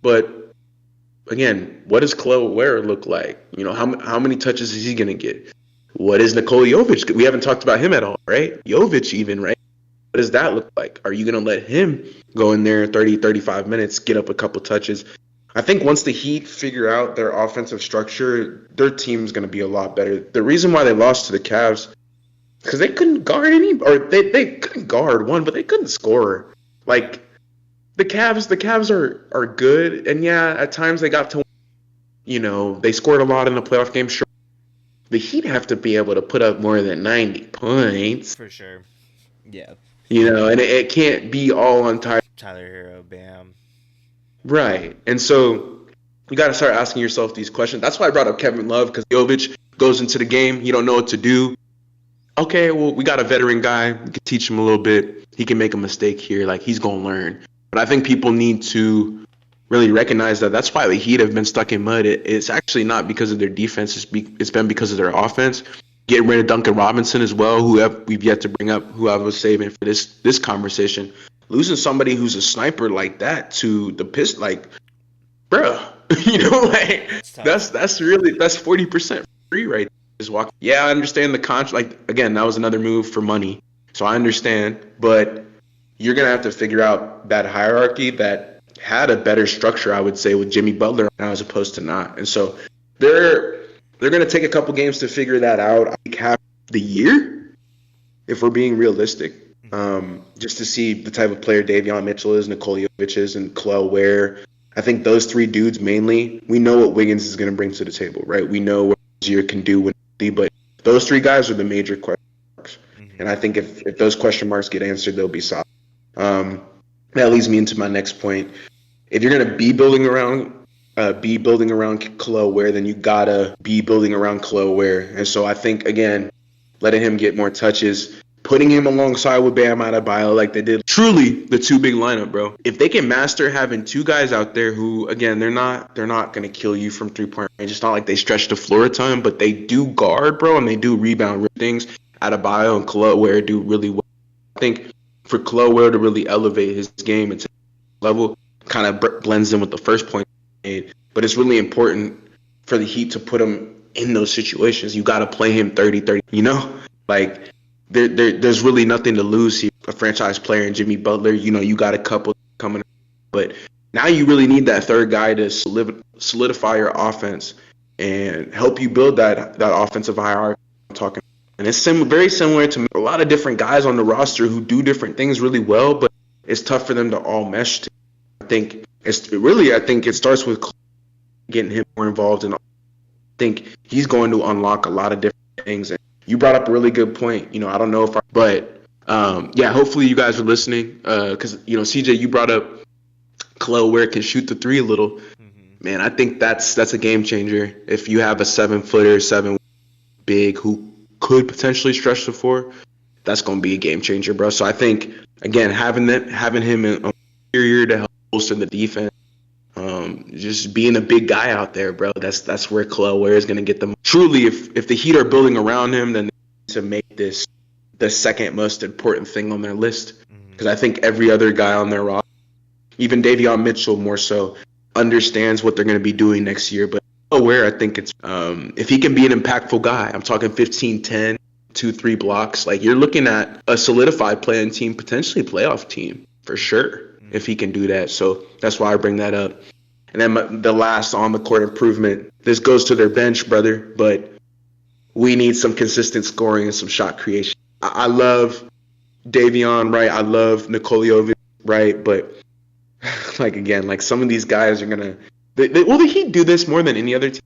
But again, what does Khalil Ware look like? How many touches is he going to get? What is Nikola Jovic? We haven't talked about him at all, right? Jovic even, right? What does that look like? Are you going to let him go in there 30, 35 minutes, get up a couple touches? I think once the Heat figure out their offensive structure, their team's going to be a lot better. The reason why they lost to the Cavs, because they couldn't guard they couldn't guard one, but they couldn't score. Like, The Cavs are good, and yeah, at times they got to, they scored a lot in the playoff game. Sure, the Heat have to be able to put up more than 90 points for sure. Yeah, and it can't be all on Tyler Hero, Bam. Right, and so you got to start asking yourself these questions. That's why I brought up Kevin Love, because Jovic goes into the game, he don't know what to do. Okay, well, we got a veteran guy. We can teach him a little bit. He can make a mistake here. Like, he's gonna learn. But I think people need to really recognize that that's why the Heat have been stuck in mud. It's actually not because of their defense. It's been because of their offense. Getting rid of Duncan Robinson as well, we've yet to bring up, who I was saving for this conversation. Losing somebody who's a sniper like that to the Pistons, like, bruh, that's 40% free right there. Just walk. Yeah, I understand the contract. Like, again, that was another move for money. So I understand, but you're going to have to figure out that hierarchy that had a better structure, I would say, with Jimmy Butler now as opposed to not. And so they're going to take a couple games to figure that out. I think half the year, if we're being realistic, just to see the type of player Davion Mitchell is, Nikola Jovic is, and Kel'el Ware. I think those three dudes mainly, we know what Wiggins is going to bring to the table, right? We know what Rozier can do when healthy, but those three guys are the major question marks. And I think if those question marks get answered, they'll be solid. That leads me into my next point. If you're going to be building around Kel'el Ware, then you gotta be building around Kel'el Ware. And so I think, again, letting him get more touches, putting him alongside with Bam Adebayo like they did, truly the two big lineup, bro. If they can master having two guys out there who, again, they're not gonna kill you from 3-point range. It's not like they stretch the floor a ton, but they do guard, bro, and they do rebound things. Adebayo and Kel'el Ware do really well. I think for Kel'el Ware to really elevate his game and to level, kind of blends in with the first point made. But it's really important for the Heat to put him in those situations. You got to play him 30-30, you know? Like, there's really nothing to lose here. A franchise player in Jimmy Butler, you know, you got a couple coming. But now you really need that third guy to solidify your offense and help you build that offensive hierarchy I'm talking. And it's very similar to a lot of different guys on the roster who do different things really well, but it's tough for them to all mesh. I think it starts with getting him more involved, and I think he's going to unlock a lot of different things. And you brought up a really good point. You know, I don't know yeah, hopefully you guys are listening, because you know, CJ, you brought up Kel'el Ware can shoot the three a little. Man, I think that's a game changer. If you have a 7-footer, 7 big who could potentially stretch the floor, that's going to be a game changer, bro. So I think, again, having him in interior to help bolster the defense, just being a big guy out there, bro, that's where Kel'el Ware is going to get them. Truly, if the Heat are building around him, then they need to make this the second most important thing on their list. Because I think every other guy on their roster, even Davion Mitchell more so, understands what they're going to be doing next year. But Kel'el I think it's if he can be an impactful guy, I'm talking 15-10, 2-3 blocks. Like, you're looking at a solidified playing team, potentially playoff team for sure, if he can do that. So that's why I bring that up. And then the last on the court improvement, this goes to their bench, brother, but we need some consistent scoring and some shot creation. I love Davion, right? I love Nikola Jovic, right? But like some of these guys are gonna. Will the Heat do this more than any other team?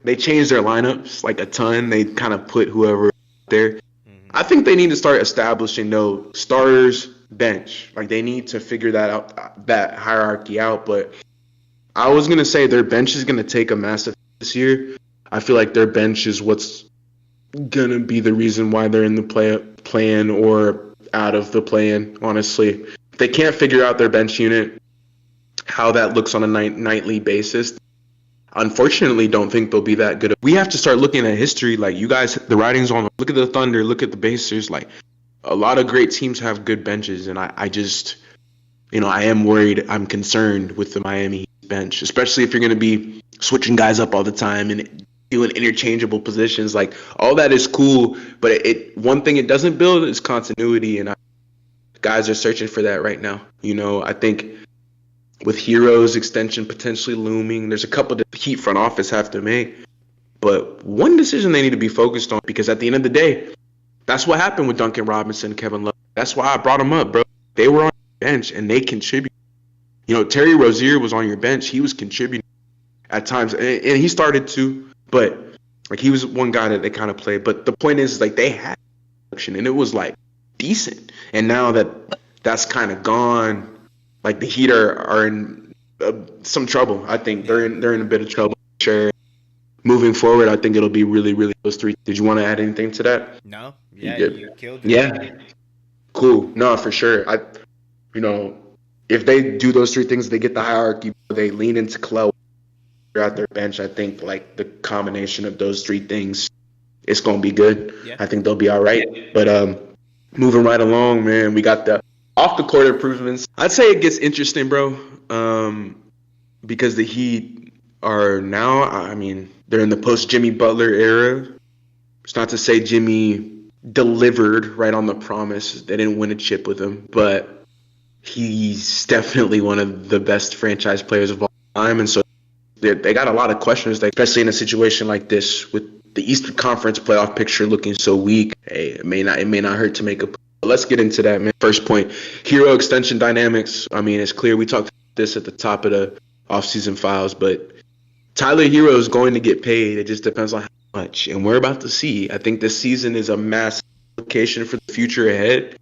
They change their lineups like a ton. They kind of put whoever there. I think they need to start establishing starters, bench. Like, they need to figure that out, that hierarchy out. But I was gonna say their bench is gonna take a massive this year. I feel like their bench is what's gonna be the reason why they're in the play-in or out of the play-in. Honestly, if they can't figure out their bench unit, how that looks on a nightly basis, unfortunately, don't think they'll be that good. We have to start looking at history. Like, you guys, the writing's on. Look at the Thunder. Look at the Pacers. Like, a lot of great teams have good benches, and I just, I am worried. I'm concerned with the Miami bench, especially if you're going to be switching guys up all the time and doing interchangeable positions. Like, all that is cool, but one thing it doesn't build is continuity, and guys are searching for that right now. I think with Hero's extension potentially looming, there's a couple that the Heat front office have to make. But one decision they need to be focused on, because at the end of the day, that's what happened with Duncan Robinson, Kevin Love. That's why I brought them up, bro. They were on the bench, and they contribute. Terry Rozier was on your bench. He was contributing at times, and he started to, but he was one guy that they kind of played. But the point is, they had production, and it was decent. And now that's kind of gone. The Heat are in some trouble. I think they're in a bit of trouble. Sure. Moving forward, I think it'll be really, really those three. Did you want to add anything to that? No. Yeah, you killed it. Yeah. Cool. No, for sure. If they do those three things, they get the hierarchy. They lean into Kel'el at their bench. I think the combination of those three things, it's gonna be good. Yeah. I think they'll be all right. But moving right along, man, we got the off the court improvements. I'd say it gets interesting, bro, because the Heat are now, they're in the post Jimmy Butler era. It's not to say Jimmy delivered right on the promise. They didn't win a chip with him, but he's definitely one of the best franchise players of all time. And so they got a lot of questions, especially in a situation like this with the Eastern Conference playoff picture looking so weak. Hey, it may not hurt to make a. But let's get into that, man. First point, hero extension dynamics. I mean, it's clear we talked about this at the top of the offseason files, but Tyler Hero is going to get paid. It just depends on how much, and we're about to see. I think this season is a massive application for the future ahead.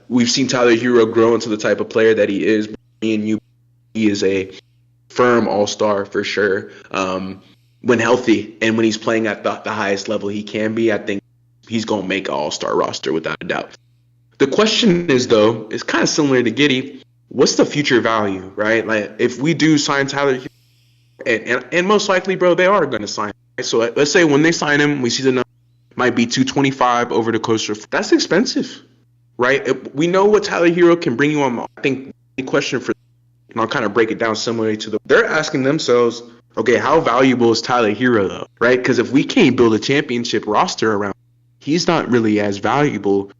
We've seen Tyler Hero grow into the type of player that he is. Me and you, he is a firm all-star for sure. When healthy and when he's playing at the highest level he can be, I think he's going to make an all-star roster without a doubt. The question is, though, is kind of similar to Giddey. What's the future value, right? Like, if we do sign Tyler Hero, and most likely, bro, they are going to sign him. Right? So let's say when they sign him, we see the number might be 225 over the course of. That's expensive, right? We know what Tyler Hero can bring you on. I think the question for, and I'll kind of break it down similarly to they're asking themselves, okay, how valuable is Tyler Hero, though, right? Because if we can't build a championship roster around, he's not really as valuable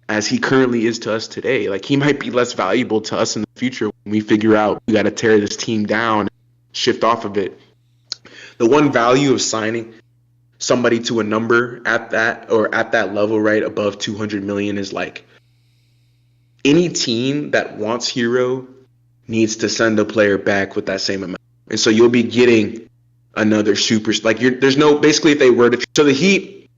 as he currently is to us today. Like, he might be less valuable to us in the future when we figure out we got to tear this team down and shift off of it. The one value of signing somebody to a number at that level, right, above 200 million is like any team that wants Hero needs to send a player back with that same amount. And so you'll be getting another super, like there's no, basically if they were to, so the Heat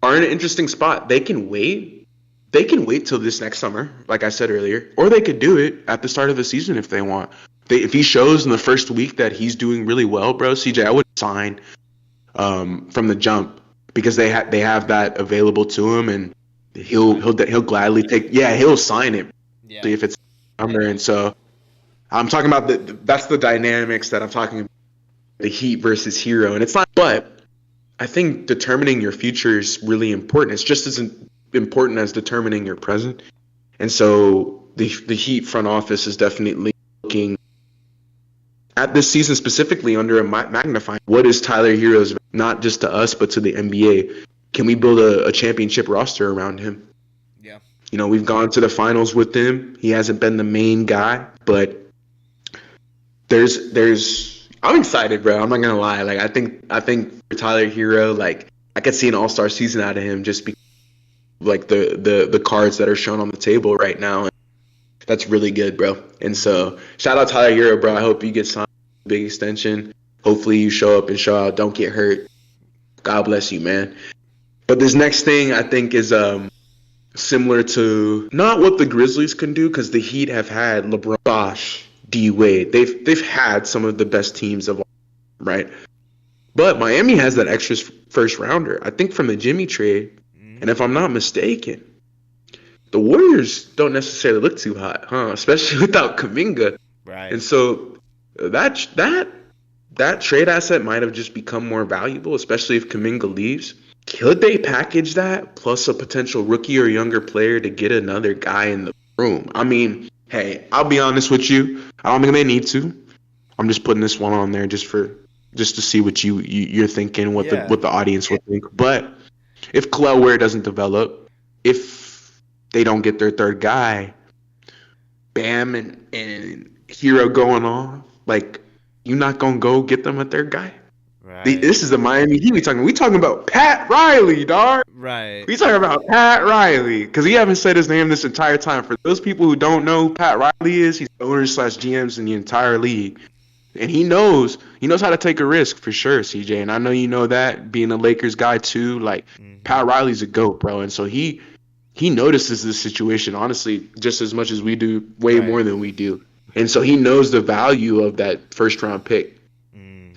are in an interesting spot. They can wait till this next summer, like I said earlier, or they could do it at the start of the season if they want. If he shows in the first week that he's doing really well, bro, CJ, I would sign from the jump because they have that available to him, and he'll gladly take. Yeah, he'll sign it if it's summer. And so I'm talking about that's the dynamics that I'm talking about, the Heat versus Hero, and it's not. But I think determining your future is really important. It's just as important as determining your present. And so the Heat front office is definitely looking at this season specifically under a magnifying. What is Tyler Hero's, not just to us, but to the NBA? Can we build a championship roster around him? Yeah. You know, we've gone to the finals with him. He hasn't been the main guy, but I'm excited, bro. I'm not gonna lie. Like, I think for Tyler Hero, like, I could see an all-star season out of him just because like the cards that are shown on the table right now. That's really good, bro. And so shout out Tyler Hero, bro. I hope you get signed, big extension. Hopefully you show up and show out. Don't get hurt. God bless you, man. But this next thing I think is similar to not what the Grizzlies can do, because the Heat have had LeBron, Bosh, D Wade. They've had some of the best teams of all, right? But Miami has that extra first rounder, I think, from the Jimmy trade. And if I'm not mistaken, the Warriors don't necessarily look too hot, especially without Kuminga. Right. And so that trade asset might have just become more valuable, especially if Kuminga leaves. Could they package that plus a potential rookie or younger player to get another guy in the room? I mean, hey, I'll be honest with you. I don't think they need to. I'm just putting this one on there just to see what you're thinking, what the audience would think. But if Kel'el Ware doesn't develop, if they don't get their third guy, Bam and Hero going on, like, you're not gonna go get them a third guy. Right. This is the Miami Heat we talking about Pat Riley, dog. Right. We talking about Pat Riley because he haven't said his name this entire time. For those people who don't know who Pat Riley is, he's the owner/GMs in the entire league. And he knows how to take a risk for sure, CJ. And I know you know that, being a Lakers guy too. Like, Pat Riley's a GOAT, bro. And so he notices this situation, honestly, just as much as we do, way more than we do. And so he knows the value of that first-round pick.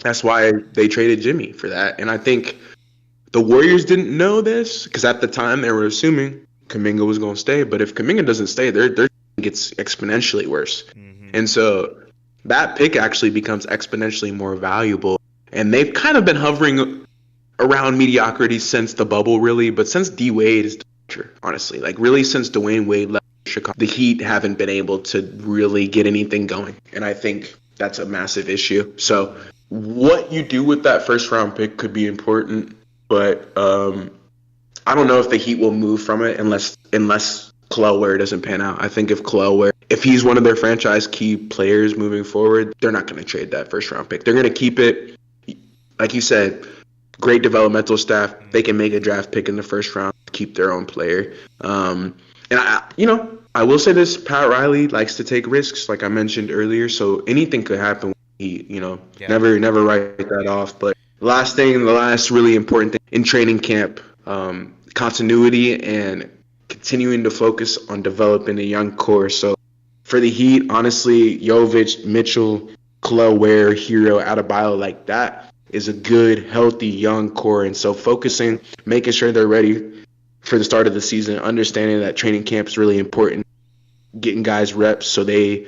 That's why they traded Jimmy for that. And I think the Warriors didn't know this because at the time they were assuming Kuminga was going to stay. But if Kuminga doesn't stay, their gets exponentially worse. And so that pick actually becomes exponentially more valuable. And they've kind of been hovering around mediocrity since the bubble, really. But since D Wade is honestly, like, really since Dwayne Wade left Chicago, the Heat haven't been able to really get anything going. And I think that's a massive issue. So what you do with that first round pick could be important. But I don't know if the Heat will move from it unless Kel'el Ware doesn't pan out. I think if he's one of their franchise key players moving forward, they're not going to trade that first round pick. They're going to keep it. Like you said, great developmental staff. They can make a draft pick in the first round, keep their own player. And I will say this: Pat Riley likes to take risks, like I mentioned earlier. So anything could happen. Never write that off. But the last really important thing in training camp, continuity and continuing to focus on developing a young core. So for the Heat, honestly, Jovic, Mitchell, Kel'el Ware, Hero, Adebayo, like that is a good, healthy, young core. And so focusing, making sure they're ready for the start of the season, understanding that training camp is really important, getting guys reps so they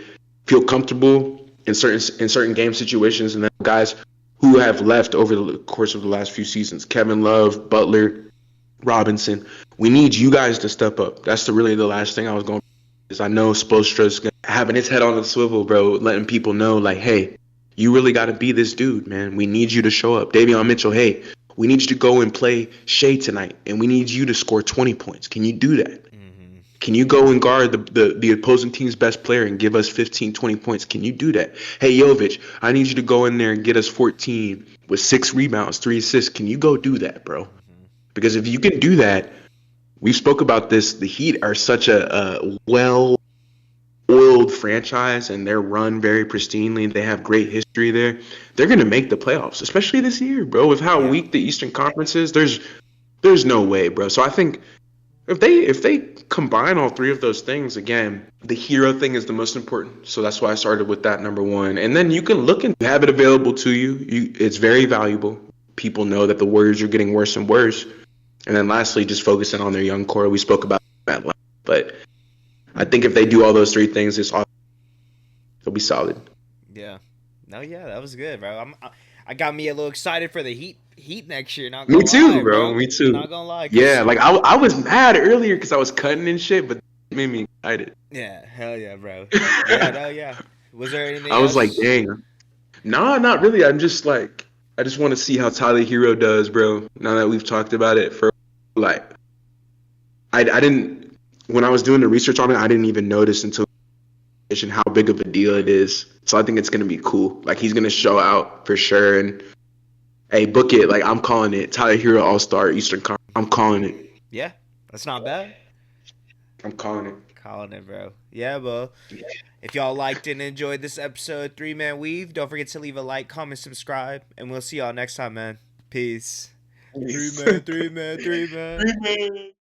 feel comfortable in certain game situations. And then guys who have left over the course of the last few seasons, Kevin Love, Butler, Robinson, we need you guys to step up. That's really the last thing I was going to is I know Spoelstra's having his head on the swivel, bro, letting people know, like, hey, you really got to be this dude, man. We need you to show up. Davion Mitchell, hey, we need you to go and play Shea tonight, and we need you to score 20 points. Can you do that? Mm-hmm. Can you go and guard the opposing team's best player and give us 15, 20 points? Can you do that? Hey, Jovic, I need you to go in there and get us 14 with 6 rebounds, 3 assists. Can you go do that, bro? Mm-hmm. Because if you can do that, we spoke about this. The Heat are such a well-oiled franchise, and they're run very pristinely. They have great history there. They're going to make the playoffs, especially this year, bro. With how weak the Eastern Conference is, there's no way, bro. So I think if they combine all three of those things, again, the hero thing is the most important. So that's why I started with that number one. And then you can look and have it available to you. It's very valuable. People know that the Warriors are getting worse and worse. And then lastly, just focusing on their young core. We spoke about that, but I think if they do all those three things, they'll be solid. Yeah. No, yeah, that was good, bro. I got me a little excited for the Heat next year. Me too, bro. Me too. Not gonna lie. Yeah, like I was mad earlier because I was cutting and shit, but it made me excited. Yeah, hell yeah, bro. Yeah. Was there anything I was like, dang. No, not really. I'm just like, I just want to see how Tyler Hero does, bro. Now that we've talked about it for like, I didn't, when I was doing the research on it, I didn't even notice until how big of a deal it is. So I think it's going to be cool. Like, he's going to show out for sure. And hey, book it. Like, I'm calling it. Tyler Hero All-Star Eastern Conference. I'm calling it. Yeah, that's not bad. I'm calling it. Calling it, bro. Yeah, bro. If y'all liked and enjoyed this episode, 3-Man Weave, don't forget to leave a like, comment, subscribe, and we'll see y'all next time, man. Peace. 3-Man.